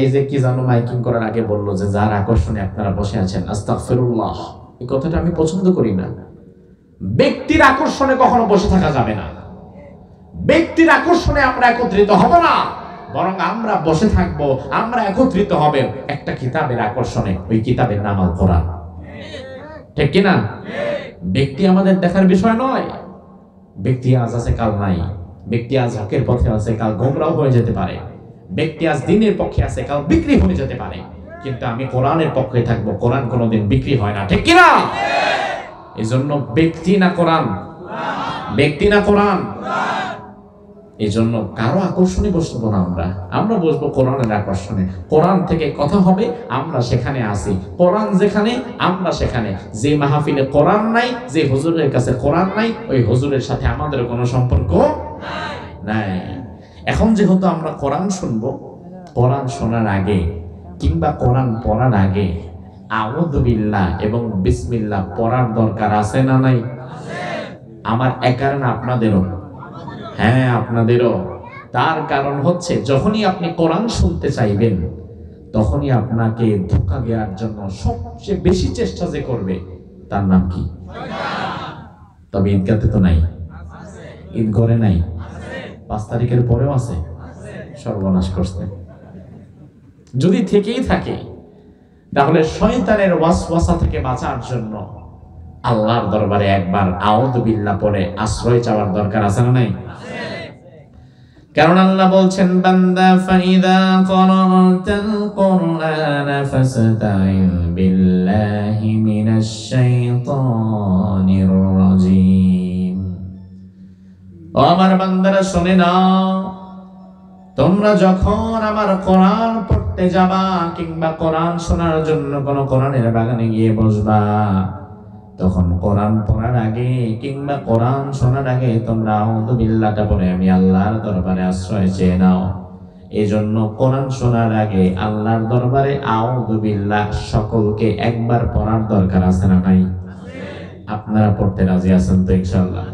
এই যে কি জানো মাইকিং করার আগে বললো যে যার আকর্ষণে আপনারা বসে আছেন, আস্তাগফিরুল্লাহ, এই কথাটা আমি পছন্দ করি না। ব্যক্তির আকর্ষণে কখনো বসে থাকা যাবে না। ব্যক্তির আকর্ষণে আমরা একত্রিত হব না, বরং আমরা বসে থাকব, আমরা একত্রিত হবে একটা কিতাবের আকর্ষণে। ওই কিতাবের নাম আল কোরআন। ঠিক কিনা? ব্যক্তি আমাদের দেখার বিষয় নয়। ব্যক্তি আজ আছে কাল নাই, ব্যক্তি আজ হকের পথে আছে কাল গোমরাহ হয়ে যেতে পারে, ব্যক্তি আজ দ্বীনের পক্ষে আছে কাল বিক্রি হয়ে যেতে পারে, কিন্তু আমি কোরআনের পক্ষে থাকবো। কোরআন কোনোদিন বিক্রি হয় না। ঠিক কিনা? এই জন্য ব্যক্তি না কোরআন, ব্যক্তি না কোরআন। এই জন্য কারো আকর্ষণে বসবো না, আমরা বসবো কোরআনের আকর্ষণে। কোরআন থেকে কথা হবে, আমরা সেখানে আসি। কোরআন যেখানে আমরা সেখানে। যে মাহফিলে কোরআন নাই, যে হুজুরের কাছে কোরআন নাই, ওই হুজুরের সাথে আমাদের কোনো সম্পর্ক নাই। এখন যেহেতু আমরা কোরআন শুনবো, কোরআন শোনার আগে কিংবা কোরআন পড়ার আগে আউযু বিল্লাহ এবং বিসমিল্লাহ পড়ার দরকার আছে না নাই? আমার একার না, আপনাদেরও। হ্যাঁ, আপনাদেরও। তার কারণ হচ্ছে যখনই আপনি কোরআন শুনতে চাইবেন, তখনই আপনাকে ধোঁকা দেওয়ার জন্য সবচেয়ে বেশি চেষ্টা যে করবে, তার নাম কি? তবে ঈদগাতে তো নাই, ঈদ ঘরে নাই, 5 তারিখের পরেও আছে। সর্বনাশ করছে। যদি থেকেই থাকে, তাহলে শয়তানের ওয়াসওয়াসা থেকে বাঁচার জন্য আল্লাহর দরবারে একবার আউযু বিল্লাহ পড়ে আশ্রয় চাওয়ার দরকার আছে না নাই? কারণ আল্লাহ বলছেন, বান্দা ফাইদা ক্বরাতাল কুরআন ফাসতাইন বিল্লাহি মিনাশ শাইতানির রাজীম। ও আমার বান্দারা শুনে নাও, তোমরা যখন আমার কোরআন পড়তে যাবা কিংবা কোরআন শোনার জন্য কোন কোরআনের বাগানে গিয়ে বসবা, তখন কোরআন পড়ার আগে কিংবা কোরআন শোনার আগে তোমরা আউযু বিল্লাহটা পড়ে আমি আল্লাহর দরবারে আশ্রয় চেয়ে নাও। এই জন্য কোরআন শোনার আগে আল্লাহর দরবারে আউযু বিল্লাহ সকলকে একবার পড়ার দরকার আছে না নাই? আপনারা পড়তে রাজি আছেন তো ইনশাআল্লাহ?